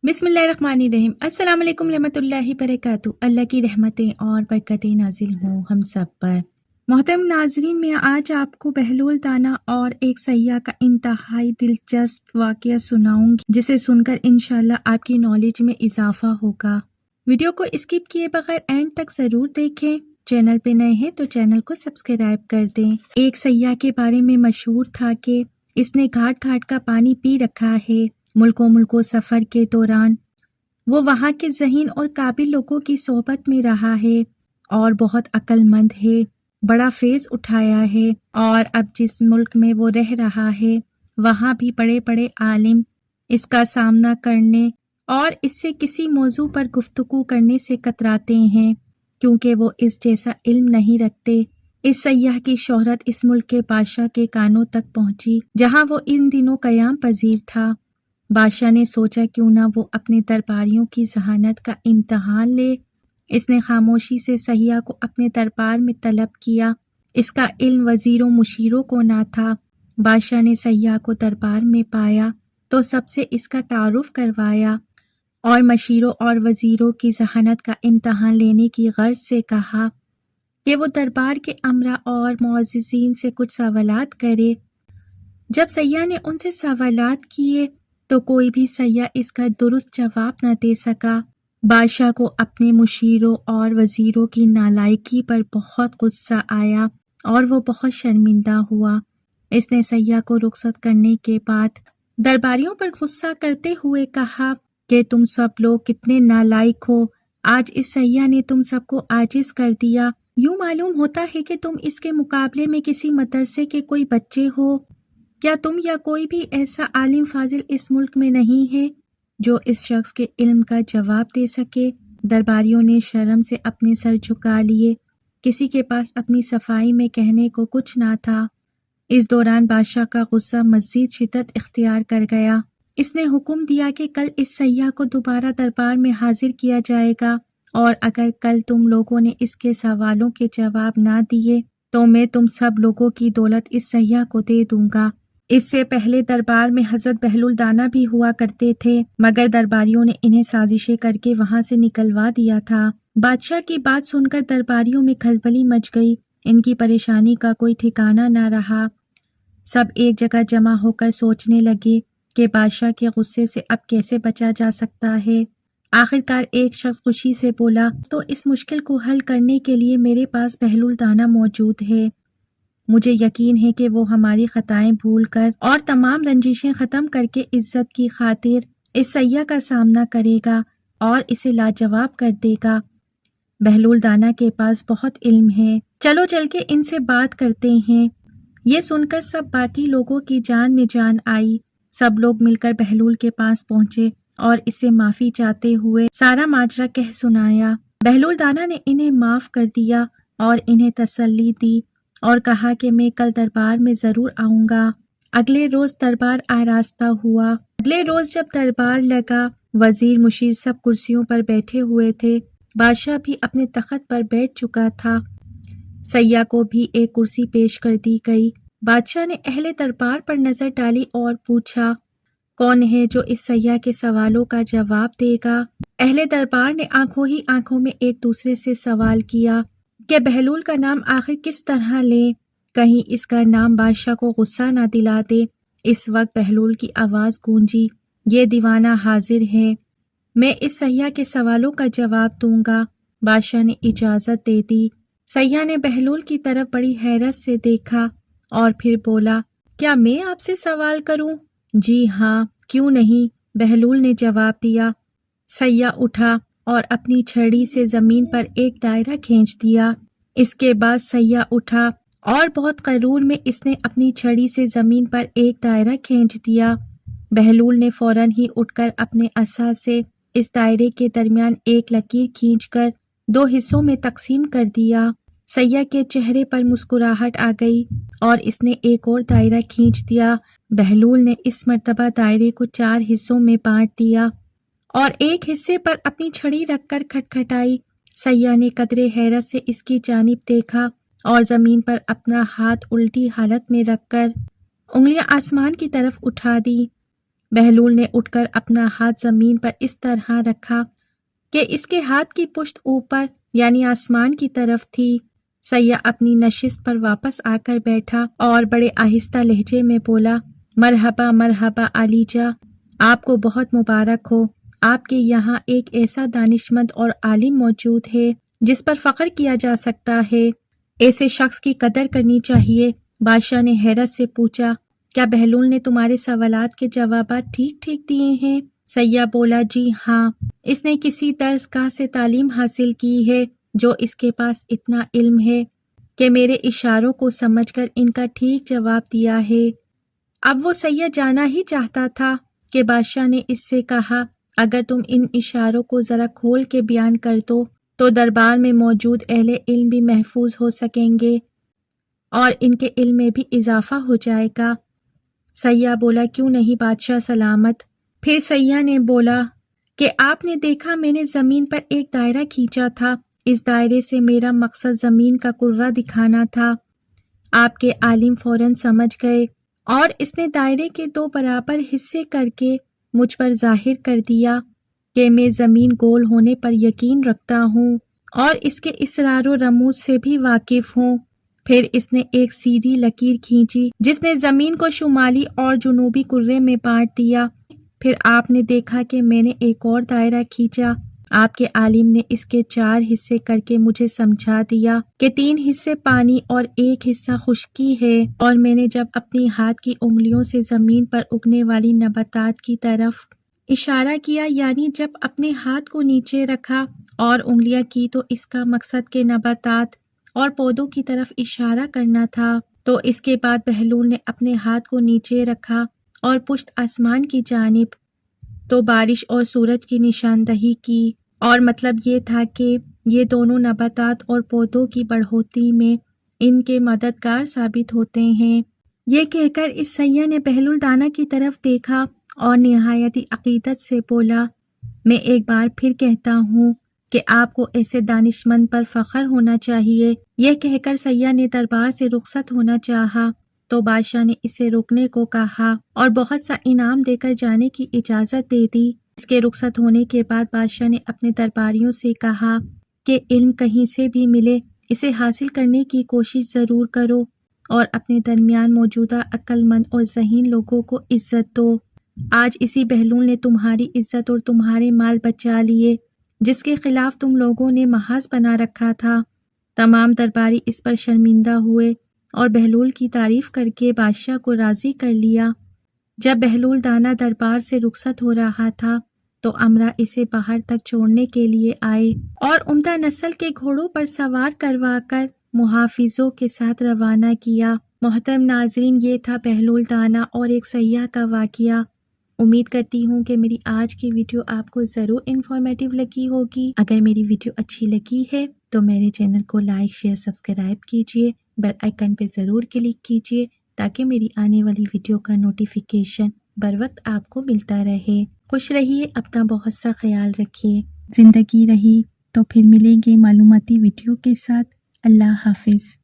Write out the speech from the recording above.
بسم اللہ الرحمن الرحیم۔ السلام علیکم رحمۃ اللہ وبرکاتہ۔ اللہ کی رحمتیں اور برکتیں نازل ہوں ہم سب پر۔ محترم ناظرین، میں آج آپ کو بہلول دانا اور ایک سیاح کا انتہائی دلچسپ واقعہ سناؤں گی، جسے سن کر انشاءاللہ آپ کی نالج میں اضافہ ہوگا۔ ویڈیو کو اسکپ کیے بغیر اینڈ تک ضرور دیکھیں۔ چینل پہ نئے ہیں تو چینل کو سبسکرائب کر دیں۔ ایک سیاح کے بارے میں مشہور تھا کہ اس نے گھاٹ گھاٹ کا پانی پی رکھا ہے۔ ملکوں سفر کے دوران وہ وہاں کے ذہین اور قابل لوگوں کی صحبت میں رہا ہے اور بہت عقل مند ہے، بڑا فیض اٹھایا ہے، اور اب جس ملک میں وہ رہ رہا ہے وہاں بھی بڑے بڑے عالم اس کا سامنا کرنے اور اس سے کسی موضوع پر گفتگو کرنے سے کتراتے ہیں، کیونکہ وہ اس جیسا علم نہیں رکھتے۔ اس سیاح کی شہرت اس ملک کے بادشاہ کے کانوں تک پہنچی، جہاں وہ ان دنوں قیام پذیر تھا۔ بادشاہ نے سوچا کیوں نہ وہ اپنے درباریوں کی ذہانت کا امتحان لے۔ اس نے خاموشی سے سیاح کو اپنے دربار میں طلب کیا۔ اس کا علم وزیروں مشیروں کو نہ تھا۔ بادشاہ نے سیاح کو دربار میں پایا تو سب سے اس کا تعارف کروایا اور مشیروں اور وزیروں کی ذہانت کا امتحان لینے کی غرض سے کہا کہ وہ دربار کے امراء اور معززین سے کچھ سوالات کرے۔ جب سیاح نے ان سے سوالات کیے تو کوئی بھی سیاح اس کا درست جواب نہ دے سکا۔ بادشاہ کو اپنے مشیروں اور وزیروں کی نالائکی پر بہت غصہ آیا اور وہ بہت شرمندہ ہوا۔ اس نے سیاح کو رخصت کرنے کے بعد درباریوں پر غصہ کرتے ہوئے کہا کہ تم سب لوگ کتنے نالائق ہو، آج اس سیاح نے تم سب کو عاجز کر دیا۔ یوں معلوم ہوتا ہے کہ تم اس کے مقابلے میں کسی مدرسے کے کوئی بچے ہو۔ کیا تم یا کوئی بھی ایسا عالم فاضل اس ملک میں نہیں ہے جو اس شخص کے علم کا جواب دے سکے؟ درباریوں نے شرم سے اپنے سر جھکا لیے، کسی کے پاس اپنی صفائی میں کہنے کو کچھ نہ تھا۔ اس دوران بادشاہ کا غصہ مزید شدت اختیار کر گیا۔ اس نے حکم دیا کہ کل اس سیاح کو دوبارہ دربار میں حاضر کیا جائے گا، اور اگر کل تم لوگوں نے اس کے سوالوں کے جواب نہ دیے تو میں تم سب لوگوں کی دولت اس سیاح کو دے دوں گا۔ اس سے پہلے دربار میں حضرت بہلول دانا بھی ہوا کرتے تھے، مگر درباریوں نے انہیں سازشیں کر کے وہاں سے نکلوا دیا تھا۔ بادشاہ کی بات سن کر درباریوں میں کھلبلی مچ گئی۔ ان کی پریشانی کا کوئی ٹھکانہ نہ رہا۔ سب ایک جگہ جمع ہو کر سوچنے لگے کہ بادشاہ کے غصے سے اب کیسے بچا جا سکتا ہے۔ آخرکار ایک شخص خوشی سے بولا، تو اس مشکل کو حل کرنے کے لیے میرے پاس بہلول دانا موجود ہے۔ مجھے یقین ہے کہ وہ ہماری خطائیں بھول کر اور تمام رنجشیں ختم کر کے عزت کی خاطر اس سیاح کا سامنا کرے گا اور اسے لاجواب کر دے گا۔ بہلول دانا کے پاس بہت علم ہے، چلو چل کے ان سے بات کرتے ہیں۔ یہ سن کر سب باقی لوگوں کی جان میں جان آئی۔ سب لوگ مل کر بہلول کے پاس پہنچے اور اس سے معافی چاہتے ہوئے سارا ماجرا کہہ سنایا۔ بہلول دانا نے انہیں معاف کر دیا اور انہیں تسلی دی اور کہا کہ میں کل دربار میں ضرور آؤں گا۔ اگلے روز دربار آراستہ ہوا۔ اگلے روز جب دربار لگا، وزیر مشیر سب کرسیوں پر بیٹھے ہوئے تھے۔ بادشاہ بھی اپنے تخت پر بیٹھ چکا تھا۔ سیاح کو بھی ایک کرسی پیش کر دی گئی۔ بادشاہ نے اہل دربار پر نظر ڈالی اور پوچھا، کون ہے جو اس سیاح کے سوالوں کا جواب دے گا؟ اہل دربار نے آنکھوں ہی آنکھوں میں ایک دوسرے سے سوال کیا کہ بہلول کا نام آخر کس طرح لیں، کہیں اس کا نام بادشاہ کو غصہ نہ دلا دے۔ اس وقت بہلول کی آواز گونجی، یہ دیوانہ حاضر ہے، میں اس سیاح کے سوالوں کا جواب دوں گا۔ بادشاہ نے اجازت دے دی۔ سیاح نے بہلول کی طرف بڑی حیرت سے دیکھا اور پھر بولا، کیا میں آپ سے سوال کروں؟ جی ہاں، کیوں نہیں، بہلول نے جواب دیا۔ سیاح اٹھا اور اپنی چھڑی سے زمین پر ایک دائرہ کھینچ دیا۔ اس کے بعد سیاح اٹھا اور بہت غرور میں اس نے اپنی چھڑی سے زمین پر ایک دائرہ کھینچ دیا۔ بہلول نے فوراً ہی اٹھ کر اپنے عصا سے اس دائرے کے درمیان ایک لکیر کھینچ کر 2 حصوں میں تقسیم کر دیا۔ سیاح کے چہرے پر مسکراہٹ آ گئی اور اس نے ایک اور دائرہ کھینچ دیا۔ بہلول نے اس مرتبہ دائرے کو 4 حصوں میں بانٹ دیا اور ایک حصے پر اپنی چھڑی رکھ کر کھٹکھٹائی۔ سیاح نے قدرے حیرت سے اس کی جانب دیکھا اور زمین پر اپنا ہاتھ الٹی حالت میں رکھ کر انگلیاں آسمان کی طرف اٹھا دی۔ بہلول نے اٹھ کر اپنا ہاتھ زمین پر اس طرح رکھا کہ اس کے ہاتھ کی پشت اوپر یعنی آسمان کی طرف تھی۔ سیاح اپنی نشست پر واپس آ کر بیٹھا اور بڑے آہستہ لہجے میں بولا، مرحبا مرحبا علی جا، آپ کو بہت مبارک ہو۔ آپ کے یہاں ایک ایسا دانشمند اور عالم موجود ہے جس پر فخر کیا جا سکتا ہے، ایسے شخص کی قدر کرنی چاہیے۔ بادشاہ نے حیرت سے پوچھا، کیا بہلول نے تمہارے سوالات کے جوابات ٹھیک ٹھیک دیے ہیں؟ سیاح بولا، جی ہاں، اس نے کسی درسگاہ سے تعلیم حاصل کی ہے جو اس کے پاس اتنا علم ہے کہ میرے اشاروں کو سمجھ کر ان کا ٹھیک جواب دیا ہے۔ اب وہ سیاح جانا ہی چاہتا تھا کہ بادشاہ نے اس سے کہا، اگر تم ان اشاروں کو ذرا کھول کے بیان کر دو تو دربار میں موجود اہل علم بھی محفوظ ہو سکیں گے اور ان کے علم میں بھی اضافہ ہو جائے گا۔ سیاح بولا، کیوں نہیں بادشاہ سلامت۔ پھر سیاح نے بولا کہ آپ نے دیکھا میں نے زمین پر ایک دائرہ کھینچا تھا، اس دائرے سے میرا مقصد زمین کا کرہ دکھانا تھا۔ آپ کے عالم فوراً سمجھ گئے اور اس نے دائرے کے 2 برابر حصے کر کے مجھ پر ظاہر کر دیا کہ میں زمین گول ہونے پر یقین رکھتا ہوں اور اس کے اسرار و رموز سے بھی واقف ہوں۔ پھر اس نے ایک سیدھی لکیر کھینچی جس نے زمین کو شمالی اور جنوبی کرے میں بانٹ دیا۔ پھر آپ نے دیکھا کہ میں نے ایک اور دائرہ کھینچا۔ آپ کے عالم نے اس کے 4 حصے کر کے مجھے سمجھا دیا کہ 3 حصے پانی اور 1 حصہ خشکی ہے، اور میں نے جب اپنی ہاتھ کی انگلیوں سے زمین پر اگنے والی نباتات کی طرف اشارہ کیا، یعنی جب اپنے ہاتھ کو نیچے رکھا اور انگلیاں کی، تو اس کا مقصد کے نباتات اور پودوں کی طرف اشارہ کرنا تھا۔ تو اس کے بعد بہلول نے اپنے ہاتھ کو نیچے رکھا اور پشت آسمان کی جانب، تو بارش اور سورج کی نشاندہی کی، اور مطلب یہ تھا کہ یہ دونوں نباتات اور پودوں کی بڑھوتی میں ان کے مددگار ثابت ہوتے ہیں۔ یہ کہہ کر اس سیاح نے بہلول دانا کی طرف دیکھا اور نہایت عقیدت سے بولا، میں ایک بار پھر کہتا ہوں کہ آپ کو ایسے دانشمند پر فخر ہونا چاہیے۔ یہ کہہ کر سیاح نے دربار سے رخصت ہونا چاہا تو بادشاہ نے اسے رکنے کو کہا اور بہت سا انعام دے کر جانے کی اجازت دے دی۔ اس کے رخصت ہونے کے بعد بادشاہ نے اپنے درباریوں سے کہا کہ علم کہیں سے بھی ملے، اسے حاصل کرنے کی کوشش ضرور کرو اور اپنے درمیان موجودہ عقل مند اور ذہین لوگوں کو عزت دو۔ آج اسی بہلول نے تمہاری عزت اور تمہارے مال بچا لیے جس کے خلاف تم لوگوں نے محاذ بنا رکھا تھا۔ تمام درباری اس پر شرمندہ ہوئے اور بہلول کی تعریف کر کے بادشاہ کو راضی کر لیا۔ جب بہلول دانا دربار سے رخصت ہو رہا تھا تو امرا اسے باہر تک چھوڑنے کے لیے آئے اور عمدہ نسل کے گھوڑوں پر سوار کروا کر محافظوں کے ساتھ روانہ کیا۔ محترم ناظرین، یہ تھا بہلول دانا اور ایک سیاح کا واقعہ۔ امید کرتی ہوں کہ میری آج کی ویڈیو آپ کو ضرور انفارمیٹیو لگی ہوگی۔ اگر میری ویڈیو اچھی لگی ہے تو میرے چینل کو لائک، شیئر، سبسکرائب کیجیے، بیل آئیکن پہ ضرور کلک کیجیے تاکہ میری آنے والی ویڈیو کا نوٹیفیکیشن بر وقت آپ کو ملتا رہے۔ خوش رہیے، اپنا بہت سا خیال رکھیے۔ زندگی رہی تو پھر ملیں گے معلوماتی ویڈیو کے ساتھ۔ اللہ حافظ۔